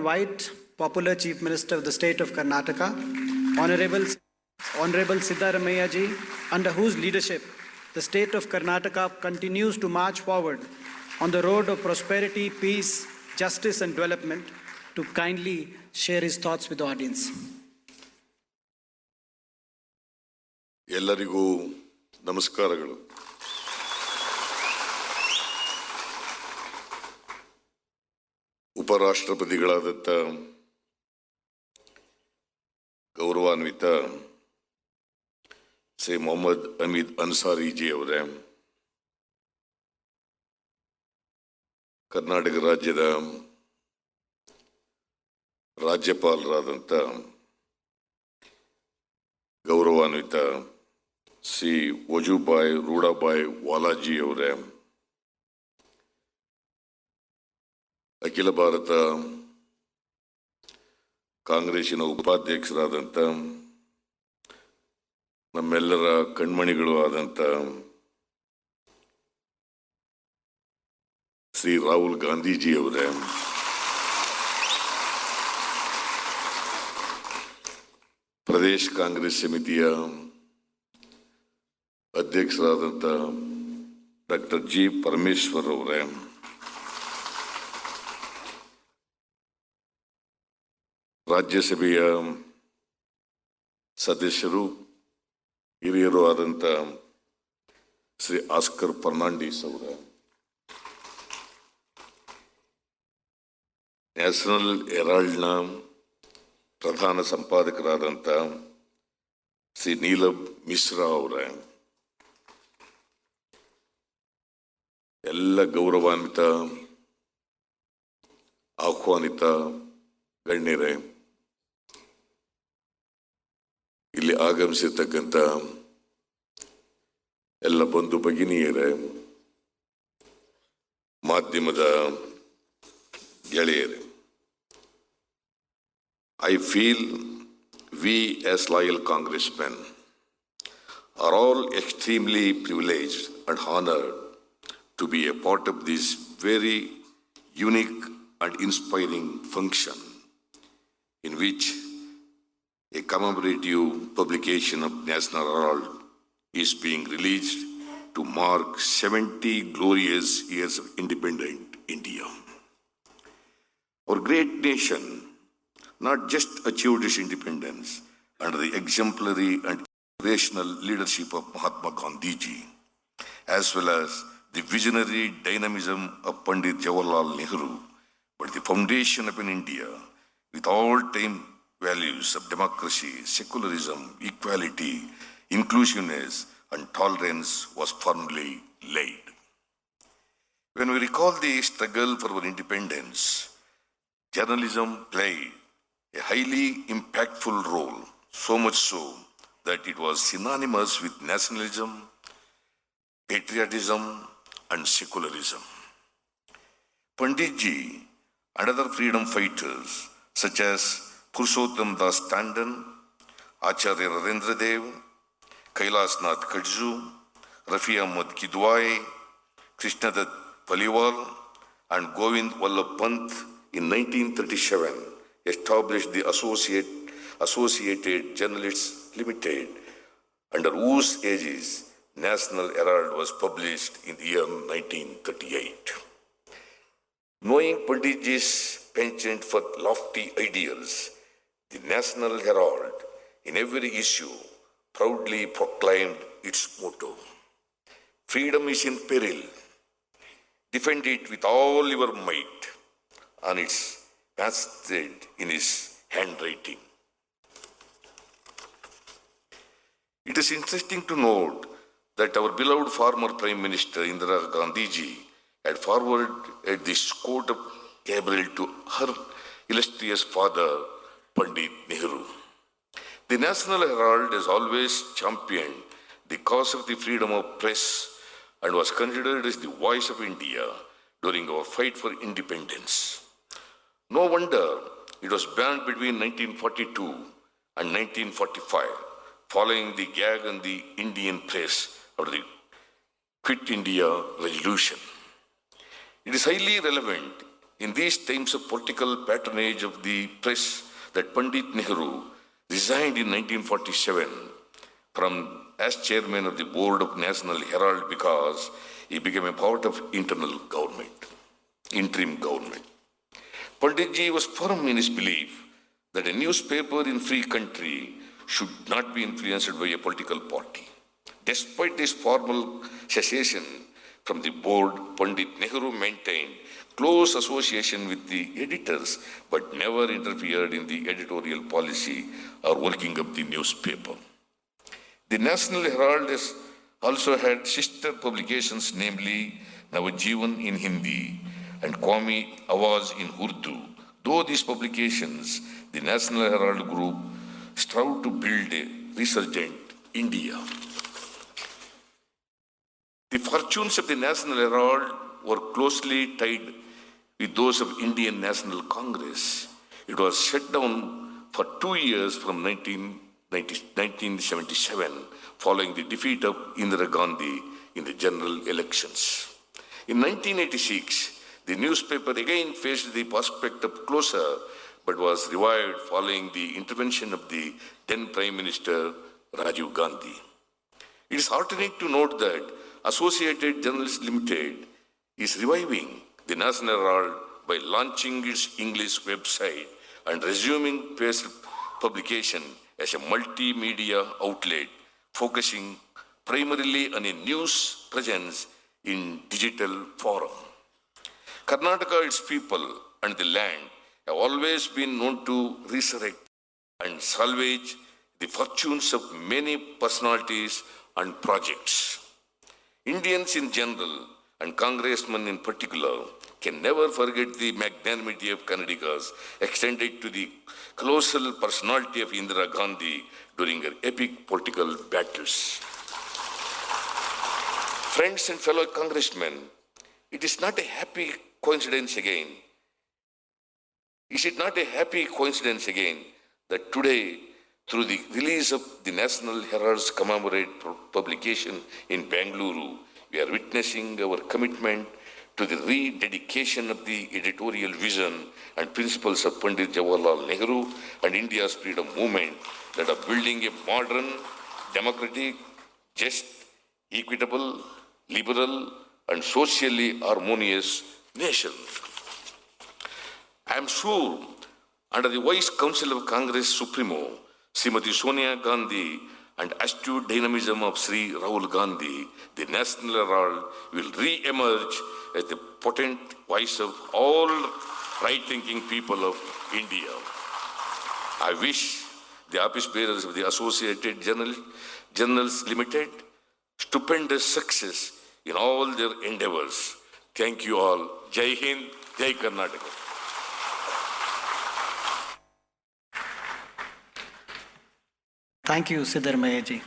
invite Popular Chief Minister of the State of Karnataka, Honorable Siddaramaiah ji, under whose leadership the state of Karnataka continues to march forward on the road of prosperity, peace, justice and development, to kindly share his thoughts with the audience. ಎಲ್ಲರಿಗೂ ನಮಸ್ಕಾರಗಳು. ಉಪರಾಷ್ಟ್ರಪತಿಗಳಾದಂಥ ಗೌರವಾನ್ವಿತ ಶ್ರೀ ಮೊಹಮ್ಮದ್ ಹಮೀದ್ ಅನ್ಸಾರಿಜಿ ಅವರೇ, ಕರ್ನಾಟಕ ರಾಜ್ಯದ ರಾಜ್ಯಪಾಲರಾದಂಥ ಗೌರವಾನ್ವಿತ ಶ್ರೀ ವಜೂಭಾಯ್ ರೂಢಾಭಾಯ್ ವಾಲಾಜಿ ಅವರೇ, ಅಖಿಲ ಭಾರತ ಕಾಂಗ್ರೆಸ್ಸಿನ ಉಪಾಧ್ಯಕ್ಷರಾದಂಥ ನಮ್ಮೆಲ್ಲರ ಕಣ್ಮಣಿಗಳು ಆದಂಥ ಶ್ರೀ ರಾಹುಲ್ ಗಾಂಧೀಜಿ ಅವರೇ, ಪ್ರದೇಶ್ ಕಾಂಗ್ರೆಸ್ ಸಮಿತಿಯ ಅಧ್ಯಕ್ಷರಾದಂಥ ಡಾಕ್ಟರ್ ಜಿ ಪರಮೇಶ್ವರ್ ಅವರೇ, ರಾಜ್ಯಸಭೆಯ ಸದಸ್ಯರು ಹಿರಿಯರು ಆದಂಥ ಶ್ರೀ ಆಸ್ಕರ್ ಫರ್ನಾಂಡಿಸ್ ಅವರೇ, ನ್ಯಾಷನಲ್ ಹೆರಾಲ್ಡ್ನ ಪ್ರಧಾನ ಸಂಪಾದಕರಾದಂಥ ಶ್ರೀ ನೀಲಬ್ ಮಿಶ್ರಾ ಅವರೇ, ಎಲ್ಲ ಗೌರವಾನ್ವಿತ ಆಹ್ವಾನಿತ ಗಣ್ಯರೇ, ಇಲ್ಲಿ ಆಗಮಿಸಿರ್ತಕ್ಕಂಥ ಎಲ್ಲ ಬಂಧು ಭಗಿನಿಯರೇ, ಮಾಧ್ಯಮದ ಗೆಳೆಯರೇ, I feel we as loyal congressmen are all extremely privileged and honored to be a part of this very unique and inspiring function in which a commemorative publication of National Herald is being released to mark 70 glorious years of independent India. Our great nation not just achieved its independence under the exemplary and inspirational leadership of Mahatma Gandhi ji, as well as the visionary dynamism of Pandit Jawaharlal Nehru, but the foundation of an India with all-time values of democracy, secularism, equality, inclusiveness, and tolerance was firmly laid. When we recall the struggle for our independence, journalism played a highly impactful role, so much so that it was synonymous with nationalism, patriotism, and secularism. Pandit ji and other freedom fighters such as Purushottam Das Tandon, Acharya Narendra Dev, Kailas Nath Kajju, Rafi Ahmad Kidwai, Krishnadat Paliwal, and Govind Vallabh Pant in 1937 established the Associated Journalists Limited, under whose aegis National Herald was published in the year 1938. Knowing Panditji's penchant for lofty ideals, the National Herald, in every issue, proudly proclaimed its motto: "Freedom is in peril. Defend it with all your might," and its masthead in his handwriting. It is interesting to note that our beloved former Prime Minister Indira Gandhi ji had forwarded this quote of Gabriel to her illustrious father, Pandit Nehru. The National Herald has always championed the cause of the freedom of press and was considered as the voice of India during our fight for independence. No wonder it was banned between 1942 and 1945, following the gag on the Indian press of the Quit India resolution. It is highly relevant in these times of political patronage of the press that Pandit Nehru resigned in 1947 from as chairman of the board of National Herald because he became a part of interim government. Panditji was firm in his belief that a newspaper in free country should not be influenced by a political party. Despite this formal cessation from the board, Pandit Nehru maintained close association with the editors but never interfered in the editorial policy or working of the newspaper. The National Herald has also had sister publications, namely Navajivan in Hindi and Qawmi Awaz in Urdu. Though these publications, the National Herald Group strove to build a resurgent India. The fortunes of the National Herald were closely tied with those of Indian National Congress. It was shut down for 2 years from 1977 following the defeat of Indira Gandhi in the general elections. In 1986, the newspaper again faced the prospect of closure but was revived following the intervention of the then Prime Minister Rajiv Gandhi. It is heartening to note that Associated Journalists Limited is reviving the National Herald by launching its English website and resuming paid publication as a multimedia outlet focusing primarily on a news presence in digital forum. Karnataka, its people and the land have always been known to resurrect and salvage the fortunes of many personalities and projects. Indians in general and congressmen in particular can never forget the magnanimity of Kannadigas extended to the colossal personality of Indira Gandhi during her epic political battles. Friends and fellow congressmen, it is not a happy coincidence again. Is it not a happy coincidence again that today, through the release of the National Herald's commemorate publication in Bengaluru, we are witnessing our commitment to the rededication of the editorial vision and principles of Pandit Jawaharlal Nehru and India's freedom movement that are building a modern, democratic, just, equitable, liberal, and socially harmonious nation. I am sure, under the wise counsel of Congress Supremo, Srimati Sonia Gandhi, and astute dynamism of Sri Rahul Gandhi, the National Herald will re-emerge as the potent voice of all right-thinking people of India. I wish the office bearers of the Associated Journals Limited stupendous success in all their endeavors. Thank you all. Jai Hind, Jai Karnataka. Thank you, Siddaramaiah ji.